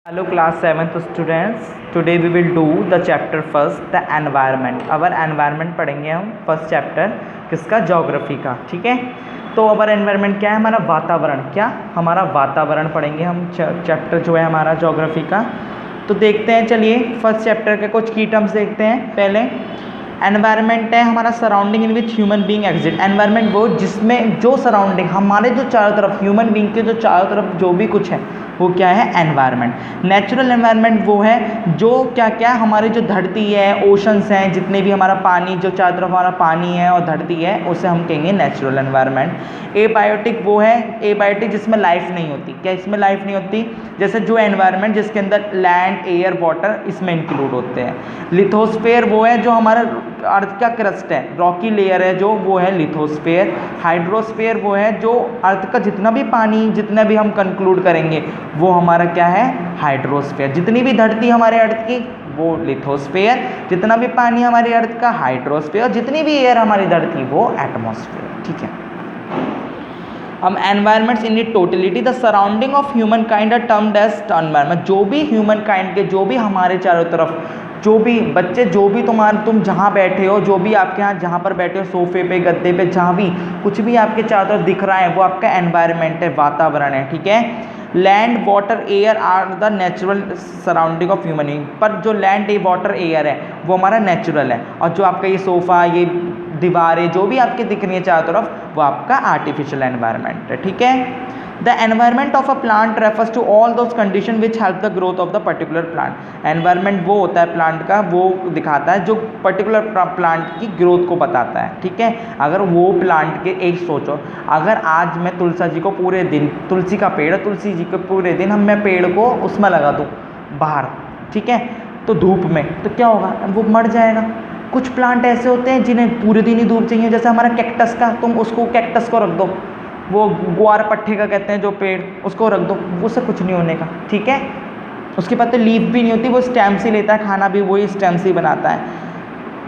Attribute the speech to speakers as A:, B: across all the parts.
A: Hello class 7th students, today we will do the chapter first the environment। Our environment पढ़ेंगे हम first chapter किसका, geography का। ठीक है, तो अवर एनवायरनमेंट क्या है, हमारा वातावरण। क्या, हमारा वातावरण पढ़ेंगे हम चैप्टर जो है हमारा ज्योग्राफी का। तो देखते हैं, चलिए फर्स्ट चैप्टर के कुछ की टर्म्स देखते हैं। पहले एनवायरनमेंट है हमारा surrounding in which human being exist. Environment वो जिसमें जो सराउंडिंग हमारे जो चारों तरफ ह्यूमन बीइंग के जो चारों तरफ जो भी कुछ है वो क्या है, एनवायरनमेंट। नेचुरल एनवायरनमेंट वो है जो क्या क्या हमारी जो धरती है, ओशंस हैं, जितने भी हमारा पानी जो चारों तरफ हमारा पानी है और धरती है उसे हम कहेंगे नेचुरल एनवायरनमेंट। एबायोटिक वो है, एबायोटिक जिसमें लाइफ नहीं होती। क्या इसमें लाइफ नहीं होती, जैसे जो एनवायरनमेंट जिसके अंदर लैंड, एयर, वाटर इसमें इंक्लूड होते हैं। लिथोस्फेयर वो है जो हमारा अर्थ का क्रस्ट है, रॉकी लेयर है जो, वो है लिथोस्फेयर। हाइड्रोस्फेयर वो है जो अर्थ का जितना भी पानी, जितना भी हम कंक्लूड करेंगे वो हमारा क्या है, हाइड्रोस्फेयर। जितनी भी धरती हमारे अर्थ की वो लिथोस्फेयर, जितना भी पानी हमारे अर्थ का हाइड्रोस्फेयर, जितनी भी एयर हमारी धरती वो एटमॉस्फेयर। ठीक है, हम environments in it totality the surrounding of human kind are termed as environment. जो भी ह्यूमन काइंड के जो भी हमारे चारों तरफ जो भी बच्चे, जो भी तुम जहाँ बैठे हो, जो भी आपके यहाँ जहाँ पर बैठे हो, सोफे पे, गद्दे पे, जहाँ भी कुछ भी आपके चारों तरफ दिख रहा है वो आपका एनवायरनमेंट है, वातावरण है। ठीक है, land, water, air are the natural surrounding of human being. पर जो लैंड, वाटर, एयर है वो हमारा नेचुरल है, और जो आपका ये सोफ़ा, ये दीवारें जो भी आपके दिख रही है चारों तरफ वो आपका आर्टिफिशियल एनवायरनमेंट है। ठीक है, the environment of a plant refers to all those condition which help the growth of the particular plant. Environment वो होता है प्लांट का, वो दिखाता है जो पर्टिकुलर प्लांट की ग्रोथ को बताता है। ठीक है, अगर वो प्लांट के एक सोचो, अगर आज मैं तुलसी जी को पूरे दिन, तुलसी का पेड़, तुलसी जी को पूरे दिन मैं पेड़ को उसमें लगा दूँ बाहर, ठीक है, तो धूप में, तो क्या होगा, वो मर जाएगा। कुछ प्लांट ऐसे होते हैं जिन्हें पूरे दिन ही धूप चाहिए, जैसे हमारा कैक्टस का, तुम उसको कैक्टस को रख दो, वो ग्वार पट्टे का कहते हैं जो पेड़, उसको रख दो, उससे कुछ नहीं होने का। ठीक है, उसके पत्ते लीफ भी नहीं होती, वो स्टेम से लेता है, खाना भी वही स्टेम से ही बनाता है।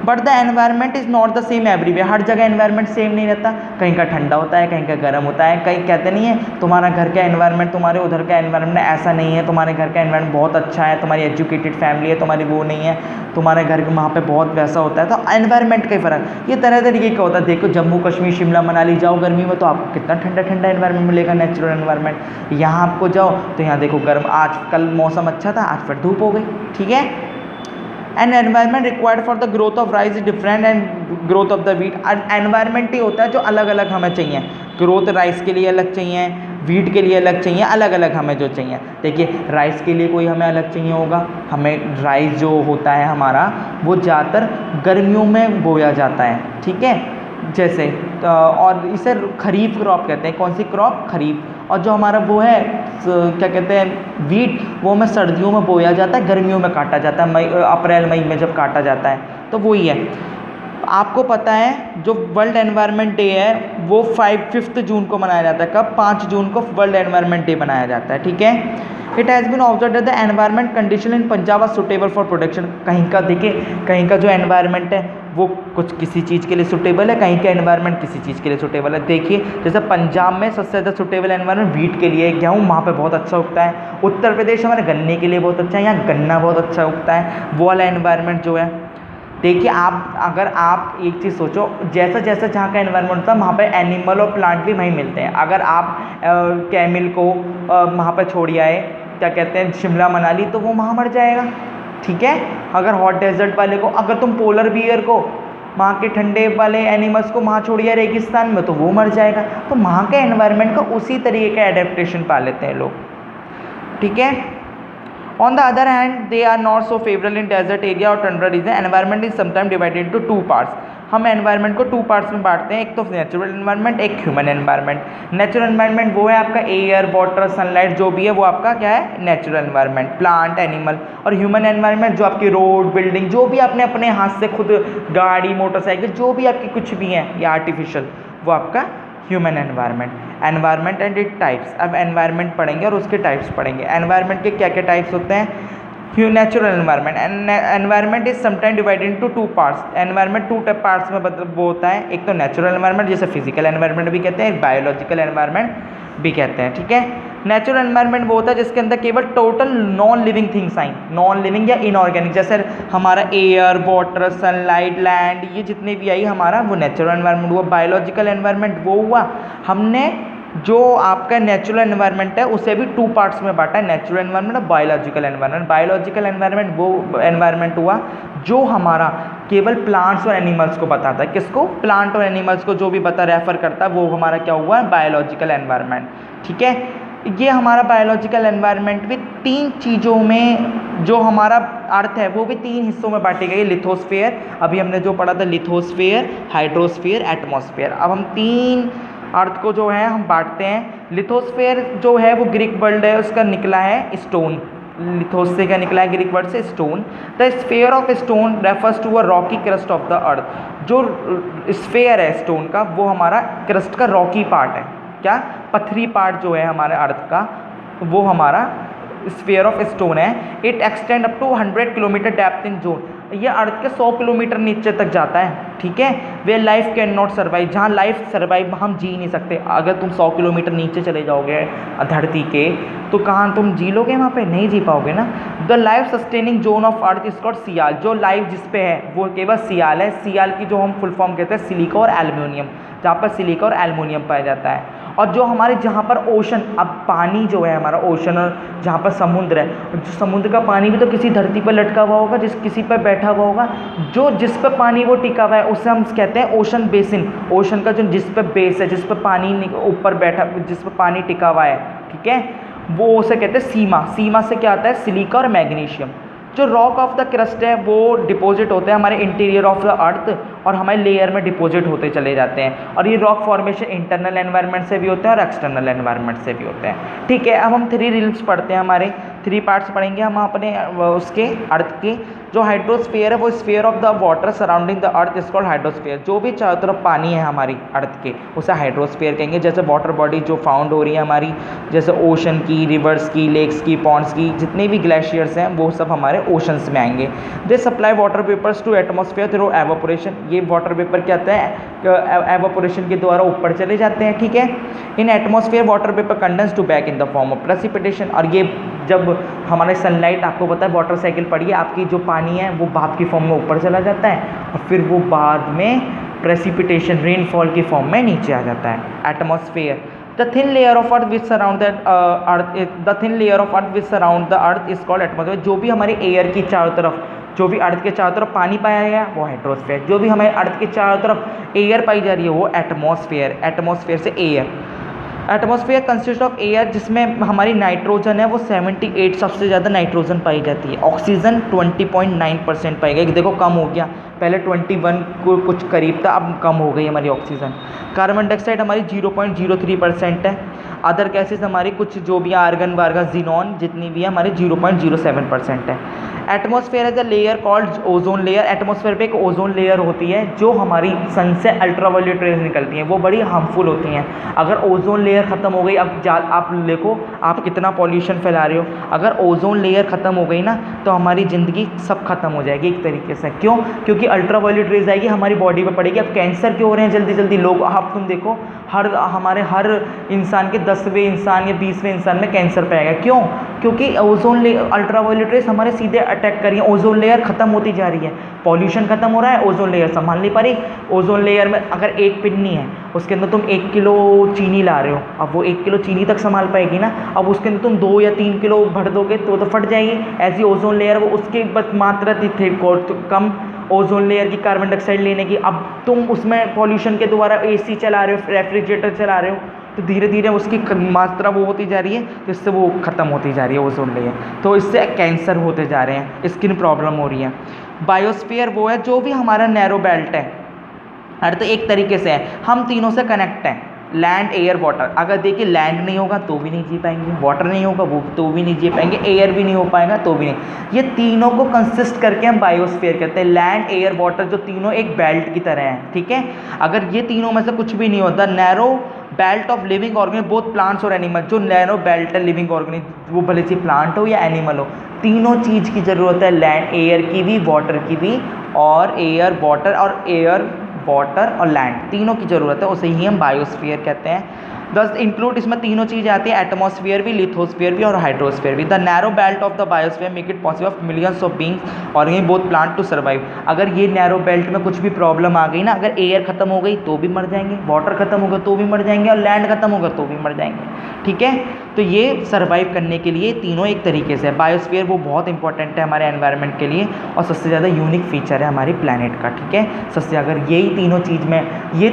A: But the environment is not the same everywhere. हर जगह एनवायरनमेंट सेम नहीं रहता, कहीं का ठंडा होता है, कहीं का गर्म होता है। कहीं कहते नहीं है तुम्हारा घर का एनवायरनमेंट तुम्हारे उधर का एनवायरनमेंट ऐसा नहीं है, तुम्हारे घर का एनवायरनमेंट बहुत अच्छा है, तुम्हारी एजुकेटेड फैमिली है, तुम्हारी वो नहीं है, तुम्हारे घर वहाँ पे बहुत वैसा होता है। तो एनवायरनमेंट का फ़र्क ये तरह तरीके का होता है। देखो जम्मू कश्मीर, शिमला मनाली जाओ गर्मी में तो आपको कितना ठंडा ठंडा एनवायरनमेंट मिलेगा, नेचुरल एनवायरनमेंट। यहाँ आपको जाओ तो यहाँ देखो गर्म, आज कल मौसम अच्छा था, आज फिर धूप हो गई। ठीक है, and environment required for the growth of rice is different and growth of the wheat. Environment ही होता है जो अलग अलग हमें चाहिए। ग्रोथ राइस के लिए अलग चाहिए, वीट के लिए अलग चाहिए, अलग अलग हमें जो चाहिए। देखिए राइस के लिए कोई हमें अलग चाहिए होगा, हमें राइस जो होता है हमारा वो ज़्यादातर गर्मियों में बोया जाता है। ठीक है, जैसे और इसे खरीफ क्रॉप कहते हैं। कौन सी क्रॉप, खरीफ। और जो हमारा वो है क्या कहते हैं, वीट, वो हमें सर्दियों में बोया जाता है, गर्मियों में काटा जाता है, मई, अप्रैल मई में जब काटा जाता है। तो वही है, आपको पता है जो वर्ल्ड एनवायरनमेंट डे है वो 5 जून को मनाया जाता है। कब, 5 जून को वर्ल्ड एनवायरनमेंट डे मनाया जाता है। ठीक है, it has been observe that the environment condition in Punjab are suitable for production. कहीं का देखिए, कहीं का जो एनवायरनमेंट है वो कुछ किसी चीज़ के लिए सुटेबल है, कहीं का एनवायरनमेंट किसी चीज़ के लिए सुटेबल है। देखिए जैसे पंजाब में सबसे ज़्यादा सुटेबल एनवायरनमेंट वीट के लिए, गेहूँ वहाँ पे बहुत अच्छा उगता है। उत्तर प्रदेश हमारे गन्ने के लिए बहुत अच्छा है, यहाँ गन्ना बहुत अच्छा उगता है। वो वाला एनवायरनमेंट जो है, देखिए आप, अगर आप एक चीज़ सोचो, जैसा जैसा जहाँ का एनवायरनमेंट होता है वहाँ पे एनिमल और प्लांट भी वहीं मिलते हैं। अगर आप कैमल को वहाँ पे छोड़ आए, क्या कहते हैं, शिमला मनाली, तो वो वहाँ मर जाएगा। ठीक है, अगर हॉट डेजर्ट वाले को, अगर तुम पोलर बियर को, वहाँ के ठंडे वाले एनिमल्स को वहाँ छोड़िए रेगिस्तान में, तो वो मर जाएगा। तो वहाँ के एनवायरनमेंट का उसी तरीके का एडेप्टेशन पा लेते हैं लोग। ठीक है, on the other hand they are not so favorable in desert area or tundra region. Environment is sometimes divided into two parts. हम एनवायरनमेंट को 2 पार्ट्स में बांटते हैं, एक तो नेचुरल एनवायरनमेंट, एक ह्यूमन एनवायरनमेंट। नेचुरल एनवायरनमेंट वो है आपका एयर, वाटर, सनलाइट जो भी है वो आपका क्या है, नेचुरल एनवायरनमेंट, प्लांट, एनिमल। और ह्यूमन एनवायरनमेंट जो आपकी रोड, बिल्डिंग, जो भी आपने अपने हाथ से खुद, गाड़ी, मोटरसाइकिल, जो भी आपकी कुछ भी है या आर्टिफिशियल, वो आपका human environment. Environment and it types. अब एनवायरनमेंट पढ़ेंगे और उसके टाइप्स पढ़ेंगे। एनवायरनमेंट के क्या क्या टाइप्स होते हैं, natural environment. Environment is sometime divided into 2 parts. Environment 2 parts में मतलब वो होता है, एक तो नेचुरल एनवायरनमेंट जिसे फिजिकल एनवायरनमेंट भी कहते हैं, बायोलॉजिकल एनवायरनमेंट भी कहते हैं। ठीक है, नेचुरल एनवायरनमेंट वो होता है जिसके अंदर केवल total non living things I, non living या इनऑर्गेनिक, जैसे हमारा एयर, वाटर, सनलाइट, लैंड, ये जितने भी आई हमारा वो नेचुरल एनवायरनमेंट हुआ। बायोलॉजिकल एनवायरनमेंट वो हुआ, हमने जो आपका नेचुरल एनवायरनमेंट है उसे भी 2 पार्ट्स में बांटा है, नेचुरल एनवायरनमेंट और बायोलॉजिकल एनवायरनमेंट। बायोलॉजिकल एनवायरनमेंट वो एनवायरनमेंट हुआ जो हमारा केवल प्लांट्स और एनिमल्स को बताता है। किसको? प्लांट और एनिमल्स को जो भी रेफर करता है वो हमारा क्या हुआ? Biological environment. ठीक है, ये हमारा बायोलॉजिकल एनवायरनमेंट भी 3 चीज़ों में, जो हमारा अर्थ है वो भी 3 हिस्सों में बांटी गई है। लिथोस्फीयर, अभी हमने जो पढ़ा था लिथोस्फीयर, हाइड्रोस्फीयर, एटमॉस्फेयर। अब हम 3 अर्थ को जो है हम बांटते हैं। लिथोस्फीयर जो है वो ग्रीक वर्ड है, उसका निकला है स्टोन। लिथोस से क्या निकला है? ग्रीक वर्ड से stone. The sphere of stone refers to a rocky crust of the earth. जो स्फीयर है स्टोन का वो हमारा क्रस्ट का रॉकी पार्ट है। क्या? पथरी पार्ट जो है हमारे अर्थ का वो हमारा स्फीयर ऑफ स्टोन है। It extend up to 100 kilometre depth in zone. ये अर्थ के 100 किलोमीटर नीचे तक जाता है। ठीक है, वे लाइफ कैन नॉट सर्वाइव, जहाँ लाइफ सर्वाइव हम जी नहीं सकते। अगर तुम 100 किलोमीटर नीचे चले जाओगे धरती के तो कहाँ तुम जी लोगे? वहाँ पे नहीं जी पाओगे ना। The life sustaining zone of earth is called sial. जो लाइफ जिस पे है वो केवल सियाल है। सियाल की जो हम फुल फॉर्म कहते हैं सिलिका और एल्युमिनियम, जहाँ पर सिलिका और एल्युमिनियम पाया जाता है। और जो हमारे जहाँ पर ओशन, अब पानी जो है हमारा ओशन, और जहाँ पर समुद्र है, जो समुद्र का पानी भी तो किसी धरती पर लटका हुआ होगा, किसी पर बैठा हुआ होगा। जो जिस पर पानी वो टिका हुआ है उसे हम कहते हैं ओशन बेसिन। ओशन का जो जिस पर बेस है, जिस पर पानी ऊपर बैठा, जिस पर पानी टिका हुआ है, ठीक है, वो उसे कहते हैं सीमा। सीमा से क्या आता है? सिलिका और मैग्नीशियम। जो रॉक ऑफ द क्रस्ट है वो डिपॉजिट होते हैं हमारे इंटीरियर ऑफ द अर्थ और हमारे लेयर में डिपॉजिट होते चले जाते हैं। और ये रॉक फॉर्मेशन इंटरनल एनवायरनमेंट से भी होते हैं और एक्सटर्नल एनवायरनमेंट से भी होते हैं। ठीक है, अब हम 3 रिल्स पढ़ते हैं, हमारे 3 पार्ट्स पढ़ेंगे हम अपने उसके अर्थ के। जो हाइड्रोस्फीयर है वो sphere of the water surrounding the earth is called hydrosphere. जो भी चारों तरफ पानी है हमारी अर्थ के उसे हाइड्रोस्फीयर कहेंगे। जैसे वाटर बॉडी जो फाउंड हो रही है हमारी, जैसे ओशन की, रिवर्स की, लेक्स की, पॉन्ड्स की, जितने भी ग्लेशियर्स हैं वो सब हमारे ओशंस में आएंगे। They supply water vapours to atmosphere through evaporation. ये वाटर वेपर क्या होता है? एवापोरेशन के द्वारा ऊपर चले जाते हैं। ठीक है, in atmosphere water vapour condense to back in the form of precipitation. और ये जब हमारे सनलाइट, आपको पता है वाटर साइकिल पढ़िए, आपकी जो पानी है वो भाप की फॉर्म में ऊपर चला जाता है और फिर वो बाद में प्रेसिपिटेशन, रेनफॉल की फॉर्म में नीचे आ जाता है। Atmosphere, the thin layer of earth which surround the earth, the thin layer of earth which surround the earth is called atmosphere. जो भी हमारी एयर की चारों तरफ, जो भी अर्थ के चारों तरफ पानी पाया गया वो हाइड्रोस्फीयर। जो भी हमारे अर्थ के चारों तरफ एयर पाई जा रही है वो एटमॉस्फेयर। एटमॉस्फेयर से air. Atmosphere consist of air, जिसमें हमारी नाइट्रोजन है वो 78 सबसे ज़्यादा नाइट्रोजन पाई जाती है। ऑक्सीजन 20.9% पाई गई। देखो कम हो गया, पहले 21 को कुछ करीब था, अब कम हो गई हमारी ऑक्सीजन। कार्बन डाइऑक्साइड हमारी 0.03% है। अदर गैसेस हमारी कुछ जो भी आर्गन वार्गन जिनॉन जितनी भी है हमारे 0.07% है। Atmosphere is a layer called ozone layer. Atmosphere पे एक ओजोन लेयर होती है जो हमारी सन से अल्ट्रावायलेट रेज निकलती हैं, वो बड़ी हार्मफुल होती हैं। अगर ओजोन लेयर ख़त्म हो गई, अब आप देखो आप कितना पॉल्यूशन फैला रहे हो, अगर ओजोन लेयर ख़त्म हो गई ना तो हमारी ज़िंदगी सब खत्म हो जाएगी एक तरीके से। क्यों? क्योंकि अल्ट्रावायलेट रेज आएगी हमारी बॉडी पे पड़ेगी। अब कैंसर क्यों हो रहे हैं जल्दी जल्दी लोग? आप तुम देखो हमारे हर इंसान के 10वें इंसान या 20वें इंसान में कैंसर पाएगा। क्यों? क्योंकि ओजोन अल्ट्रावायलेट रेज हमारे सीधे अटैक कर रही है। ओजोन लेयर ख़त्म होती जा रही है, पॉल्यूशन खत्म हो रहा है, ओजोन लेयर संभाल नहीं पा रही। ओजोन लेयर में अगर एक पिन्नी है उसके अंदर तुम 1 किलो चीनी ला रहे हो, अब वो 1 किलो चीनी तक संभाल पाएगी ना? अब उसके अंदर तुम 2 या 3 किलो भर दोगे तो फट जाएगी। ऐसी ओजोन लेयर वो उसकी बस मात्रा थी कम ओजोन लेयर की कार्बन डाइऑक्साइड लेने की। अब तुम उसमें पॉल्यूशन के द्वारा एसी चला रहे हो, रेफ्रिजरेटर चला रहे हो, तो धीरे धीरे उसकी मात्रा वो होती जा रही है, जिससे वो ख़त्म होती जा रही है ओजोन लेयर। तो इससे कैंसर होते जा रहे हैं, स्किन प्रॉब्लम हो रही है। बायोस्फीयर वो है जो भी हमारा नैरो बेल्ट है, अर्थ एक तरीके से है, हम तीनों से कनेक्ट हैं, लैंड, एयर, वाटर। अगर देखिए लैंड नहीं होगा तो भी नहीं जी पाएंगे, वाटर नहीं होगा वो तो भी नहीं जी पाएंगे, एयर भी नहीं हो पाएगा तो भी नहीं। ये तीनों को कंसिस्ट करके हम बायोस्फीयर कहते हैं। लैंड, एयर, वाटर जो तीनों एक बेल्ट की तरह हैं, ठीक है। अगर ये तीनों में से कुछ भी नहीं होता, narrow belt of living organism, both plants और एनिमल, जो नैरो बेल्ट है लिविंग ऑर्गेनिज्म, वो भले से प्लांट हो या एनिमल हो, तीनों चीज़ की ज़रूरत है, लैंड, एयर की भी, वाटर की भी, और एयर, वाटर और लैंड तीनों की ज़रूरत है, उसे ही हम बायोस्फीयर कहते हैं। दस इंक्लूड इसमें तीनों चीज़ें आती है, एटमॉस्फेयर भी, लिथोस्फेयर भी और हाइड्रोस्फेयर भी। The narrow belt of the biosphere make it possible of millions of beings और ये बोथ प्लांट टू सर्वाइव। अगर ये नैरो बेल्ट में कुछ भी प्रॉब्लम आ गई ना, अगर एयर खत्म हो गई तो भी मर जाएंगे, वाटर खत्म होगा तो भी मर जाएंगे और लैंड खत्म होगा तो भी मर जाएंगे, ठीक है। तो ये सर्वाइव करने के लिए तीनों एक तरीके से, बायोस्फीयर वो बहुत इंपॉर्टेंट है हमारे एनवायरनमेंट के लिए और सबसे ज़्यादा यूनिक फीचर है हमारी प्लैनेट का, ठीक है। सबसे अगर यही तीनों चीज़ में, ये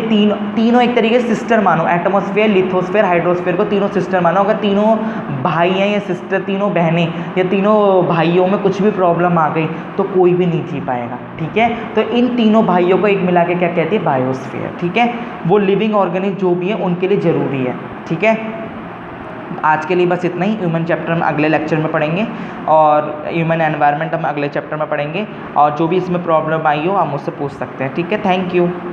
A: तीनों एक तरीके से सिस्टर मानो, एटमॉस्फेयर, लिथोस्फेयर, हाइड्रोस्फेयर को तीनों सिस्टर मानो। अगर तीनों भाई हैं या सिस्टर, तीनों बहनें या तीनों भाइयों में कुछ भी प्रॉब्लम आ गई तो कोई भी नहीं जी पाएगा, ठीक है। तो इन तीनों भाइयों को एक मिला के क्या कहते हैं, बायोस्फीयर, ठीक है। वो लिविंग ऑर्गेनिज्म जो भी है उनके लिए ज़रूरी है, ठीक है। आज के लिए बस इतना ही। ह्यूमन चैप्टर हम अगले लेक्चर में पढ़ेंगे और ह्यूमन एनवायरनमेंट हम अगले चैप्टर में पढ़ेंगे, और जो भी इसमें प्रॉब्लम आई हो आप मुझसे पूछ सकते हैं, ठीक है। Thank you.